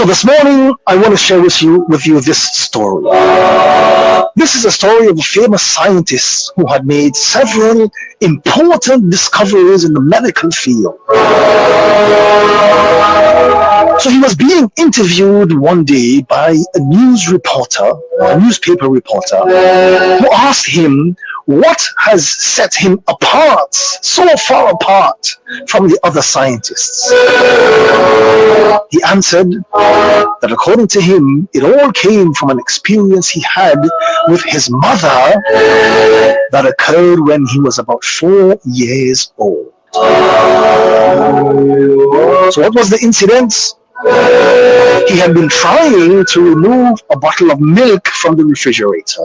So this morning, I want to share with you this story. This is a story of a famous scientist who had made several important discoveries in the medical field. So he was being interviewed one day by a newspaper reporter, who asked him what has set him apart, so far apart from the other scientists. He answered that according to him, it all came from an experience he had with his mother that occurred when he was about 4 years old. So what was the incident? He had been trying to remove a bottle of milk from the refrigerator.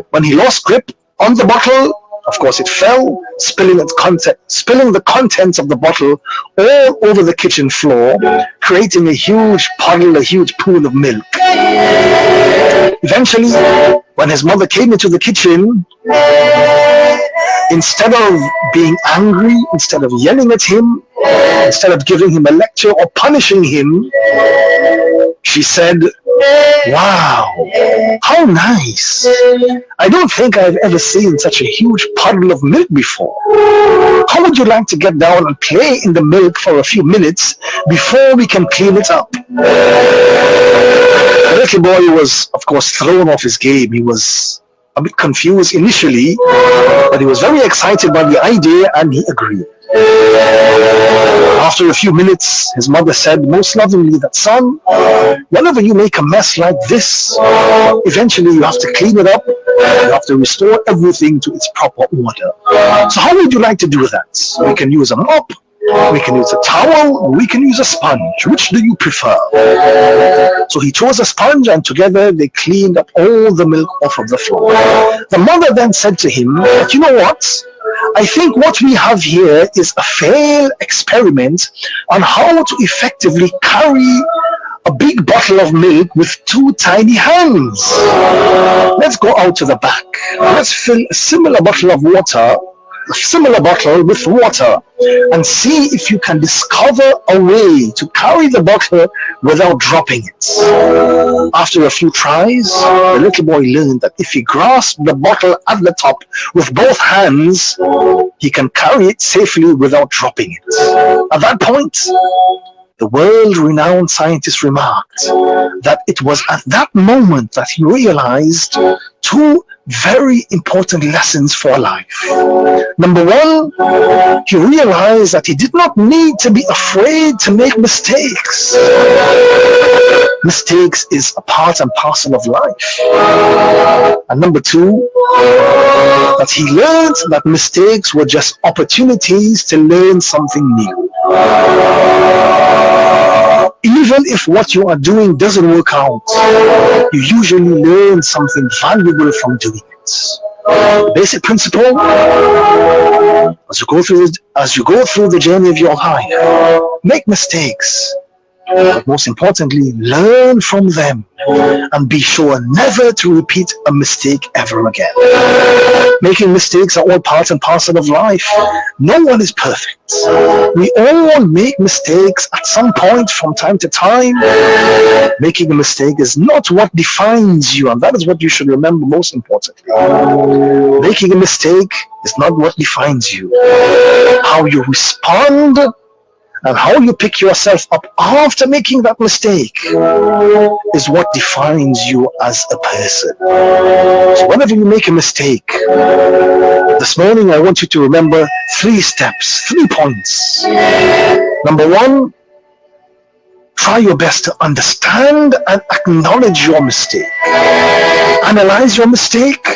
When he lost grip on the bottle, of course it fell, spilling the contents of the bottle all over the kitchen floor, creating a huge puddle, a huge pool of milk. Eventually, when his mother came into the kitchen, instead of being angry, instead of yelling at him, instead of giving him a lecture or punishing him, she said, "Wow, how nice. I don't think I've ever seen such a huge puddle of milk before. How would you like to get down and play in the milk for a few minutes before we can clean it up?" The little boy was, of course, thrown off his game. He was a bit confused initially, but he was very excited by the idea and he agreed. After a few minutes, his mother said most lovingly that, "Son, whenever you make a mess like this, eventually you have to clean it up. You have to restore everything to its proper order. So how would you like to do that? We can use a mop, we can use a towel, we can use a sponge. Which do you prefer?" So he chose a sponge and together they cleaned up all the milk off of the floor. The mother then said to him, "But you know what? I think what we have here is a failed experiment on how to effectively carry a big bottle of milk with 2 tiny hands. Let's go out to the back. Let's fill a similar bottle with water and see if you can discover a way to carry the bottle without dropping it." After a few tries, the little boy learned that if he grasped the bottle at the top with both hands, he can carry it safely without dropping it. At that point, the world-renowned scientist remarked that it was at that moment that he realized 2 very important lessons for life. Number 1, he realized that he did not need to be afraid to make mistakes. Mistakes is a part and parcel of life. And number 2, that he learned that mistakes were just opportunities to learn something new. Even if what you are doing doesn't work out, you usually learn something valuable from doing it. The basic principle, as you go through the journey of your life, make mistakes, but most importantly, learn from them and be sure never to repeat a mistake ever again. Making mistakes are all part and parcel of life. No one is perfect. We all make mistakes at some point from time to time. Making a mistake is not what defines you, and that is what you should remember most importantly. Making a mistake is not what defines you. How you respond and how you pick yourself up after making that mistake is what defines you as a person. So whenever you make a mistake, this morning I want you to remember 3 steps, 3 points. Number 1, try your best to understand and acknowledge your mistake. Analyze your mistake.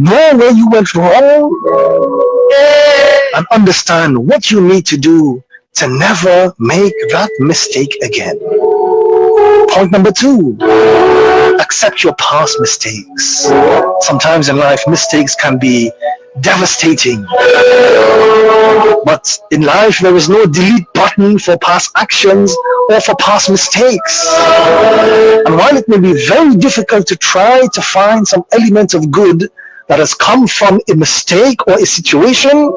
Know where you went wrong. And understand what you need to do to never make that mistake again. Point number 2, accept your past mistakes. Sometimes in life, mistakes can be devastating. But in life, there is no delete button for past actions or for past mistakes. And while it may be very difficult to try to find some element of good that has come from a mistake or a situation,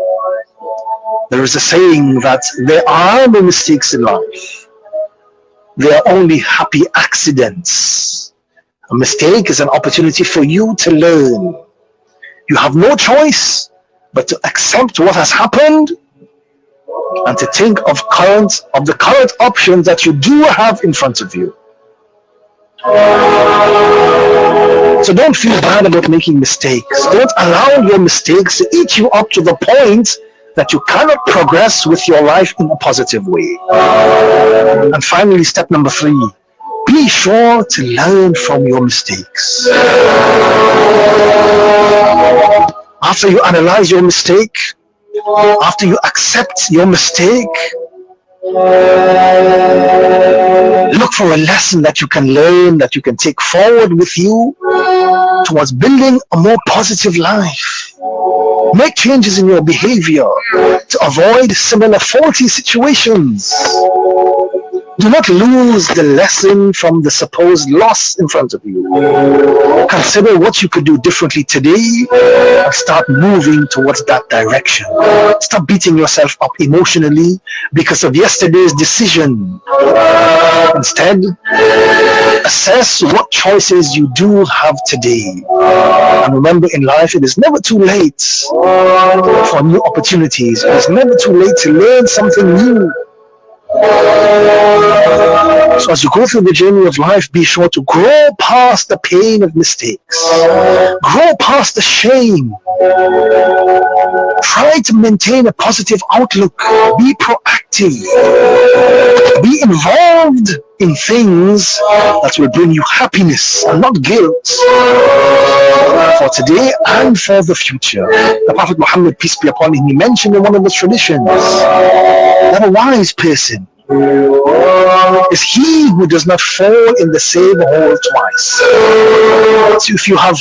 There is a saying that there are no mistakes in life. There are only happy accidents. A mistake is an opportunity for you to learn. You have no choice but to accept what has happened and to think of the current options that you do have in front of you. So don't feel bad about making mistakes. Don't allow your mistakes to eat you up to the point that you cannot progress with your life in a positive way. And finally, step number 3, be sure to learn from your mistakes. After you analyze your mistake, after you accept your mistake, look for a lesson that you can learn, that you can take forward with you towards building a more positive life. Make changes in your behavior to avoid similar faulty situations. Do not lose the lesson from the supposed loss in front of you. Consider what you could do differently today and start moving towards that direction. Stop beating yourself up emotionally because of yesterday's decision. Instead, assess what choices you do have today. And remember, in life, it is never too late for new opportunities. It is never too late to learn something new. So as you go through the journey of life, be sure to grow past the pain of mistakes. Grow past the shame. Try to maintain a positive outlook. Be proactive. Be involved in things that will bring you happiness and not guilt for today and for the future. The Prophet Muhammad, peace be upon him, he mentioned in one of the traditions that a wise person is he who does not fall in the same hole twice. So if you have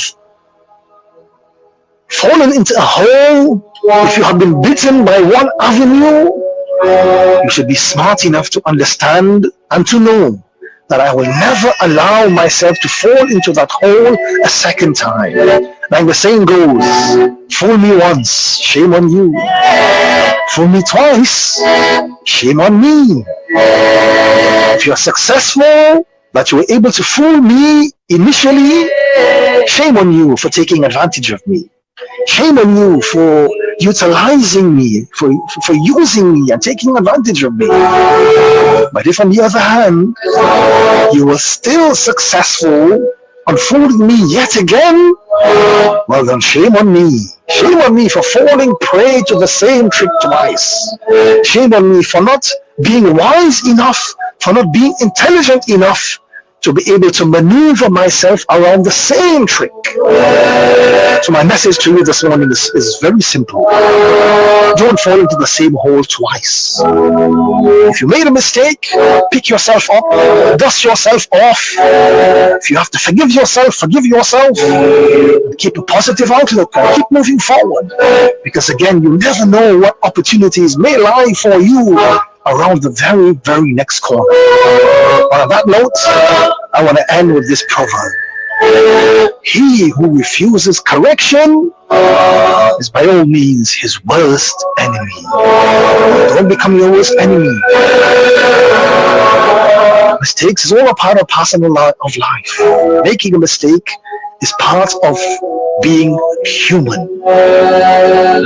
fallen into a hole, if you have been bitten by one avenue, you should be smart enough to understand and to know that I will never allow myself to fall into that hole a second time. Like the saying goes, fool me once, shame on you. Fool me twice, shame on me. If you're successful, that you were able to fool me initially, shame on you for taking advantage of me. Shame on you for utilizing me, for using me and taking advantage of me. But if on the other hand, you were still successful on fooling me yet again, well then shame on me. Shame on me for falling prey to the same trick twice. Shame on me for not being wise enough, for not being intelligent enough to be able to maneuver myself around the same trick. So my message to you this morning is very simple. Don't fall into the same hole twice. If you made a mistake, pick yourself up, dust yourself off. If you have to forgive yourself, forgive yourself. Keep a positive outlook and keep moving forward. Because again, you never know what opportunities may lie for you around the very, very next corner. But on that note, I want to end with this proverb. He who refuses correction is by all means his worst enemy. Don't become your worst enemy. Mistakes is all a part of parcel of life. Making a mistake is part of being human.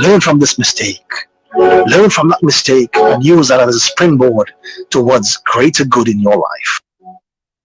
Learn from this mistake. Learn from that mistake and use that as a springboard towards greater good in your life.